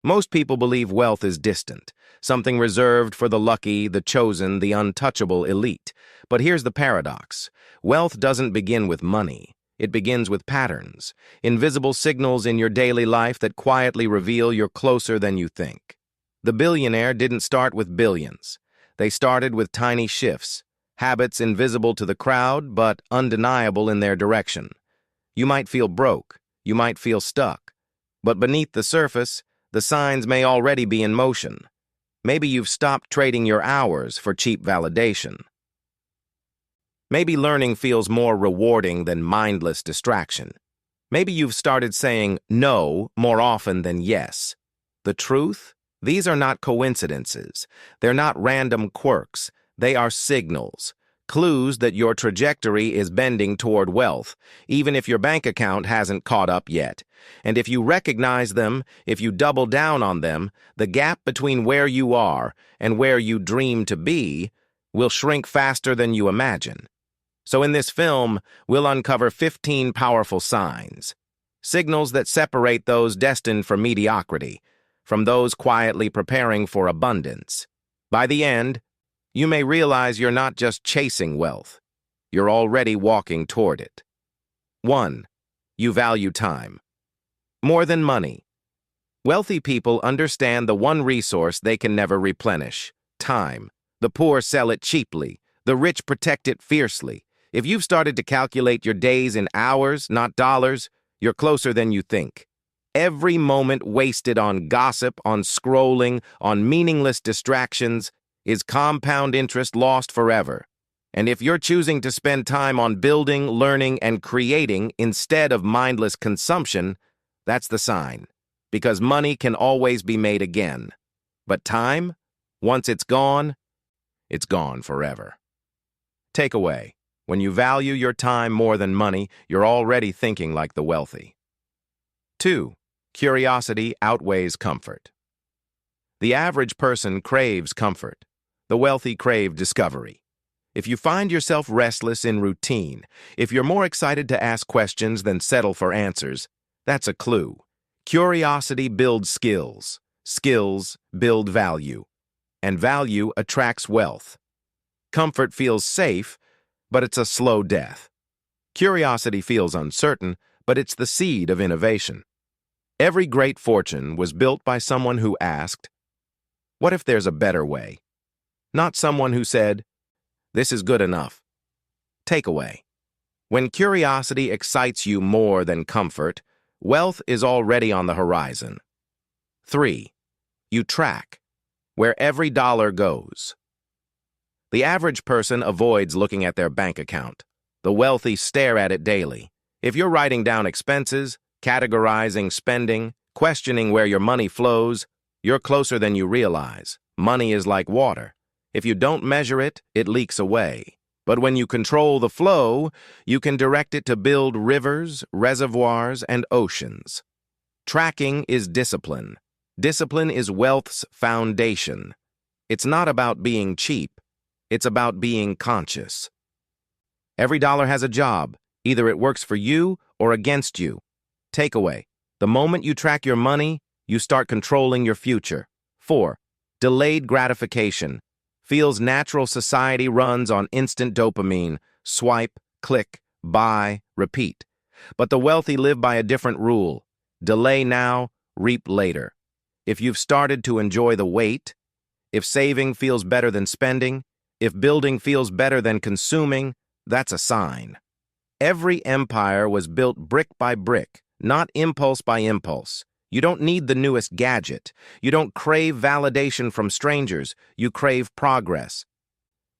Most people believe wealth is distant, something reserved for the lucky, the chosen, the untouchable elite. But here's the paradox. Wealth doesn't begin with money. It begins with patterns, invisible signals in your daily life that quietly reveal you're closer than you think. The billionaire didn't start with billions. They started with tiny shifts, habits invisible to the crowd but undeniable in their direction. You might feel broke, you might feel stuck, but beneath the surface, the signs may already be in motion. Maybe you've stopped trading your hours for cheap validation. Maybe learning feels more rewarding than mindless distraction. Maybe you've started saying no more often than yes. The truth? These are not coincidences. They're not random quirks. They are signals, clues that your trajectory is bending toward wealth, even if your bank account hasn't caught up yet. And if you recognize them, if you double down on them, the gap between where you are and where you dream to be will shrink faster than you imagine. So in this film, we'll uncover 15 powerful signs, signals that separate those destined for mediocrity from those quietly preparing for abundance. By the end, you may realize you're not just chasing wealth. You're already walking toward it. 1. You value time. More than money. Wealthy people understand the one resource they can never replenish: time. The poor sell it cheaply. The rich protect it fiercely. If you've started to calculate your days in hours, not dollars, you're closer than you think. Every moment wasted on gossip, on scrolling, on meaningless distractions is compound interest lost forever. And if you're choosing to spend time on building, learning, and creating instead of mindless consumption, that's the sign. Because money can always be made again. But time, once it's gone forever. Takeaway. When you value your time more than money, you're already thinking like the wealthy. 2. Curiosity outweighs comfort. The average person craves comfort. The wealthy crave discovery. If you find yourself restless in routine, if you're more excited to ask questions than settle for answers, that's a clue. Curiosity builds skills. Skills build value. And value attracts wealth. Comfort feels safe, but it's a slow death. Curiosity feels uncertain, but it's the seed of innovation. Every great fortune was built by someone who asked, "What if there's a better way?" Not someone who said, "This is good enough." Takeaway. When curiosity excites you more than comfort, wealth is already on the horizon. 3. You track where every dollar goes. The average person avoids looking at their bank account. The wealthy stare at it daily. If you're writing down expenses, categorizing spending, questioning where your money flows, you're closer than you realize. Money is like water. If you don't measure it, it leaks away. But when you control the flow, you can direct it to build rivers, reservoirs, and oceans. Tracking is discipline. Discipline is wealth's foundation. It's not about being cheap. It's about being conscious. Every dollar has a job. Either it works for you or against you. Takeaway. The moment you track your money, you start controlling your future. 4. Delayed gratification. Feels natural. Society runs on instant dopamine. Swipe, click, buy, repeat. But the wealthy live by a different rule. Delay now, reap later. If you've started to enjoy the wait, if saving feels better than spending, if building feels better than consuming, that's a sign. Every empire was built brick by brick, not impulse by impulse. You don't need the newest gadget. You don't crave validation from strangers. You crave progress.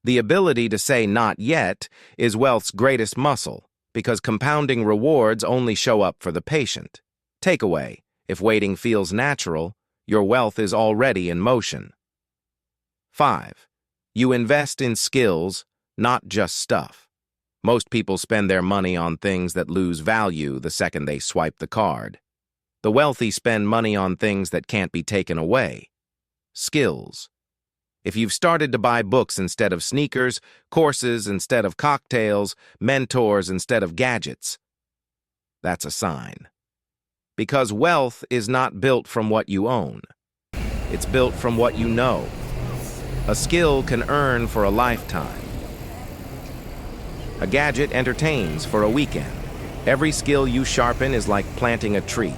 The ability to say not yet is wealth's greatest muscle, because compounding rewards only show up for the patient. Takeaway. If waiting feels natural, your wealth is already in motion. 5. You invest in skills, not just stuff. Most people spend their money on things that lose value the second they swipe the card. The wealthy spend money on things that can't be taken away. Skills. If you've started to buy books instead of sneakers, courses instead of cocktails, mentors instead of gadgets, that's a sign. Because wealth is not built from what you own. It's built from what you know. A skill can earn for a lifetime. A gadget entertains for a weekend. Every skill you sharpen is like planting a tree.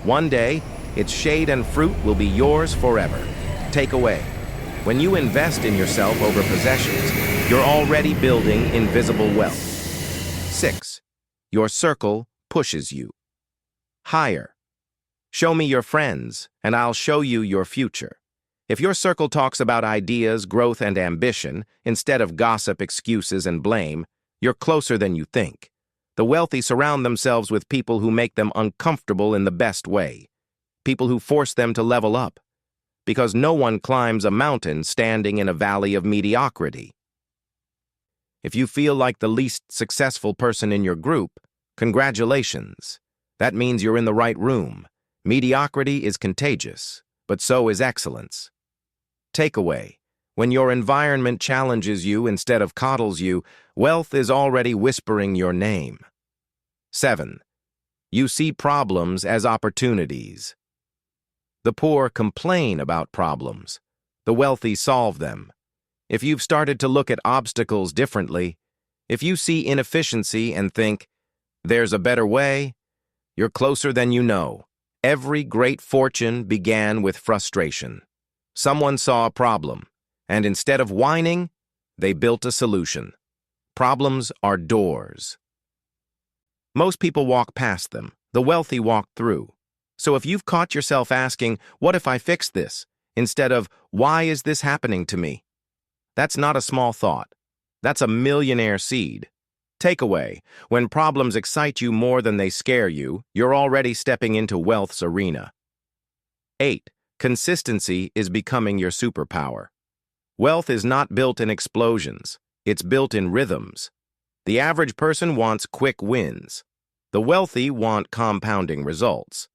One day, its shade and fruit will be yours forever. Take away. When you invest in yourself over possessions, you're already building invisible wealth. 6. Your circle pushes you. Higher. Show me your friends, and I'll show you your future. If your circle talks about ideas, growth, and ambition, instead of gossip, excuses, and blame, you're closer than you think. The wealthy surround themselves with people who make them uncomfortable in the best way. People who force them to level up. Because no one climbs a mountain standing in a valley of mediocrity. If you feel like the least successful person in your group, congratulations. That means you're in the right room. Mediocrity is contagious, but so is excellence. Takeaway. When your environment challenges you instead of coddles you, wealth is already whispering your name. 7. You see problems as opportunities. The poor complain about problems. The wealthy solve them. If you've started to look at obstacles differently, if you see inefficiency and think, there's a better way, you're closer than you know. Every great fortune began with frustration. Someone saw a problem, and instead of whining, they built a solution. Problems are doors. Most people walk past them. The wealthy walk through. So if you've caught yourself asking, what if I fix this, instead of, why is this happening to me? That's not a small thought. That's a millionaire seed. Takeaway. When problems excite you more than they scare you, you're already stepping into wealth's arena. 8. Consistency is becoming your superpower. Wealth is not built in explosions. It's built in rhythms. The average person wants quick wins. The wealthy want compounding results.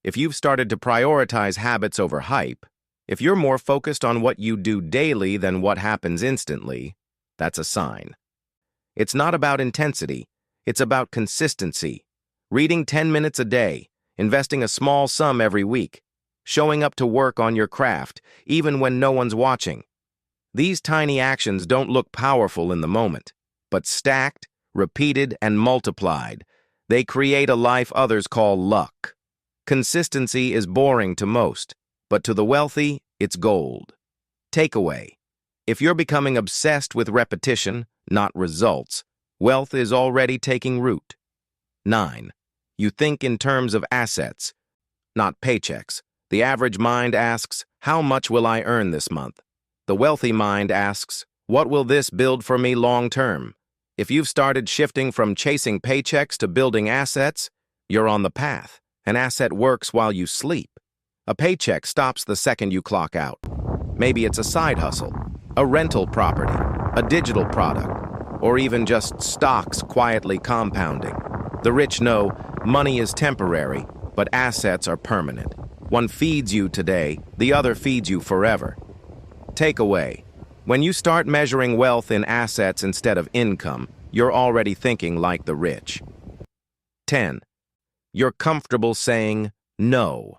If you've started to prioritize habits over hype, if you're more focused on what you do daily than what happens instantly, that's a sign. It's not about intensity, it's about consistency. Reading 10 minutes a day, investing a small sum every week, showing up to work on your craft, even when no one's watching. These tiny actions don't look powerful in the moment, but stacked, repeated, and multiplied, they create a life others call luck. Consistency is boring to most, but to the wealthy, it's gold. Takeaway. If you're becoming obsessed with repetition, not results, wealth is already taking root. 9. You think in terms of assets, not paychecks. The average mind asks, how much will I earn this month? The wealthy mind asks, what will this build for me long term? If you've started shifting from chasing paychecks to building assets, you're on the path. An asset works while you sleep. A paycheck stops the second you clock out. Maybe it's a side hustle, a rental property, a digital product, or even just stocks quietly compounding. The rich know money is temporary, but assets are permanent. One feeds you today, the other feeds you forever. Takeaway. When you start measuring wealth in assets instead of income, you're already thinking like the rich. 10. You're comfortable saying no.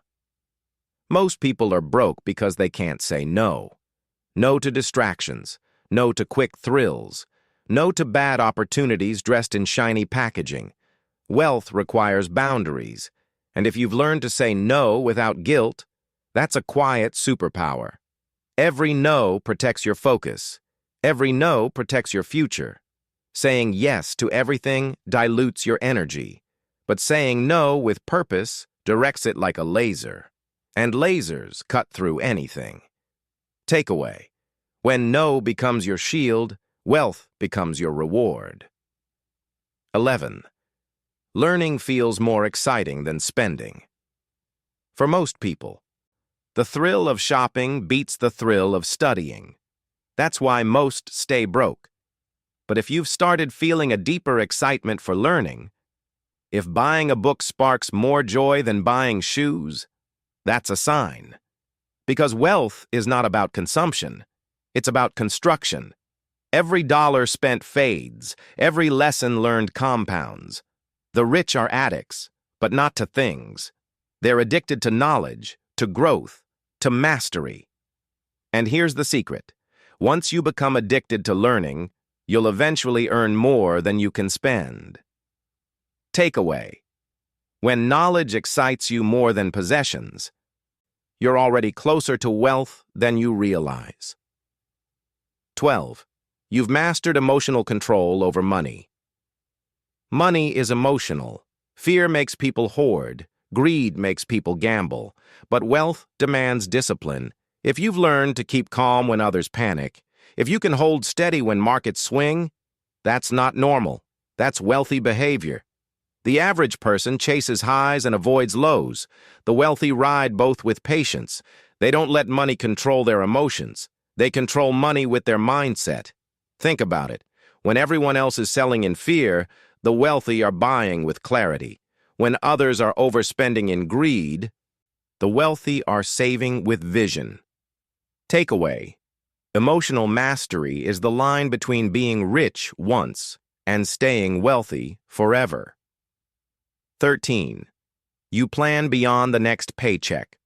Most people are broke because they can't say no. No to distractions, no to quick thrills, no to bad opportunities dressed in shiny packaging. Wealth requires boundaries, and if you've learned to say no without guilt, that's a quiet superpower. Every no protects your focus. Every no protects your future. Saying yes to everything dilutes your energy. But saying no with purpose directs it like a laser. And lasers cut through anything. Takeaway. When no becomes your shield, wealth becomes your reward. 11. Learning feels more exciting than spending. For most people, the thrill of shopping beats the thrill of studying. That's why most stay broke. But if you've started feeling a deeper excitement for learning, if buying a book sparks more joy than buying shoes, that's a sign. Because wealth is not about consumption, it's about construction. Every dollar spent fades, every lesson learned compounds. The rich are addicts, but not to things. They're addicted to knowledge, to growth, to mastery. And here's the secret. Once you become addicted to learning, you'll eventually earn more than you can spend. Takeaway. When knowledge excites you more than possessions, you're already closer to wealth than you realize. 12. You've mastered emotional control over money. Money is emotional. Fear makes people hoard. Greed makes people gamble. But wealth demands discipline. If you've learned to keep calm when others panic, if you can hold steady when markets swing, that's not normal. That's wealthy behavior. The average person chases highs and avoids lows. The wealthy ride both with patience. They don't let money control their emotions. They control money with their mindset. Think about it. When everyone else is selling in fear, the wealthy are buying with clarity. When others are overspending in greed, the wealthy are saving with vision. Takeaway. Emotional mastery is the line between being rich once and staying wealthy forever. 13. You plan beyond the next paycheck.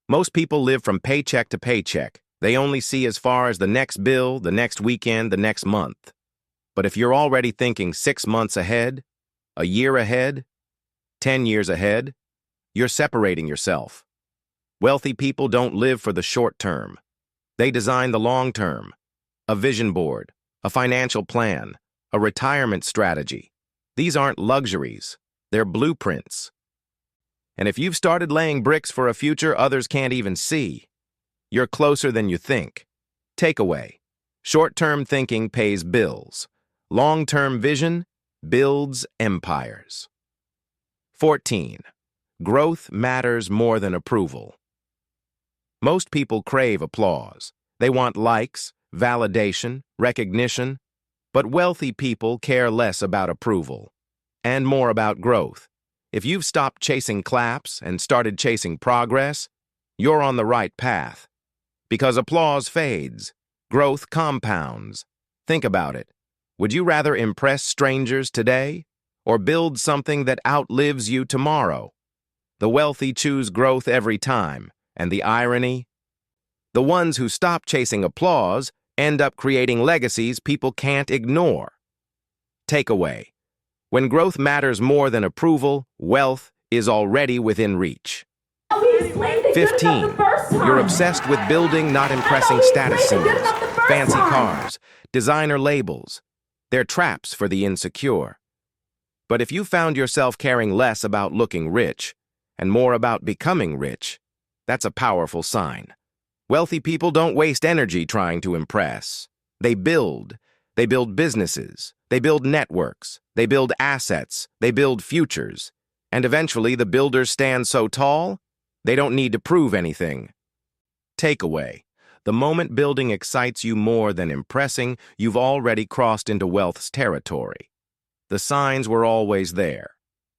Most people live from paycheck to paycheck. They only see as far as the next bill, the next weekend, the next month. But if you're already thinking 6 months ahead, a year ahead, 10 years ahead, you're separating yourself. Wealthy people don't live for the short term. They design the long term. A vision board, a financial plan, a retirement strategy. These aren't luxuries. They're blueprints. And if you've started laying bricks for a future others can't even see, you're closer than you think. Takeaway. Short-term thinking pays bills. Long-term vision builds empires. 14. Growth matters more than approval. Most people crave applause. They want likes, validation, recognition. But wealthy people care less about approval and more about growth. If you've stopped chasing claps and started chasing progress, you're on the right path. Because applause fades, growth compounds. Think about it. Would you rather impress strangers today or build something that outlives you tomorrow? The wealthy choose growth every time, and the irony? The ones who stop chasing applause end up creating legacies people can't ignore. Takeaway. When growth matters more than approval, wealth is already within reach. 15. You're obsessed with building, not impressing status symbols, fancy cars, designer labels. They're traps for the insecure. But if you found yourself caring less about looking rich and more about becoming rich, that's a powerful sign. Wealthy people don't waste energy trying to impress. They build. They build businesses. They build networks. They build assets. They build futures. And eventually the builders stand so tall, they don't need to prove anything. Takeaway. The moment building excites you more than impressing, you've already crossed into wealth's territory. The signs were always there.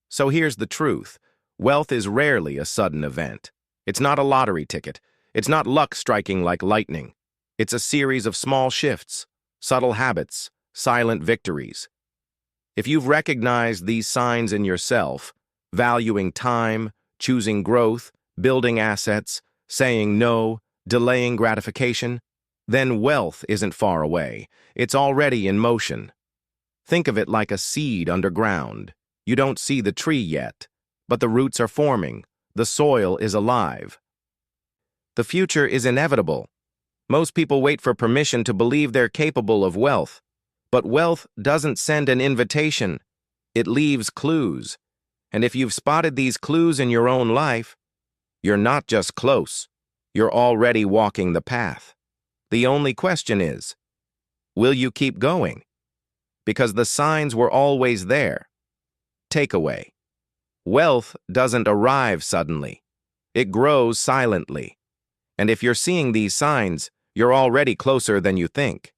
So here's the truth. Wealth is rarely a sudden event. It's not a lottery ticket. It's not luck striking like lightning. It's a series of small shifts, subtle habits, silent victories. If you've recognized these signs in yourself, valuing time, choosing growth, building assets, saying no, delaying gratification, then wealth isn't far away. It's already in motion. Think of it like a seed underground. You don't see the tree yet, but the roots are forming. The soil is alive. The future is inevitable. Most people wait for permission to believe they're capable of wealth. But wealth doesn't send an invitation. It leaves clues. And if you've spotted these clues in your own life, you're not just close. You're already walking the path. The only question is, will you keep going? Because the signs were always there. Takeaway. Wealth doesn't arrive suddenly. It grows silently. And if you're seeing these signs, you're already closer than you think.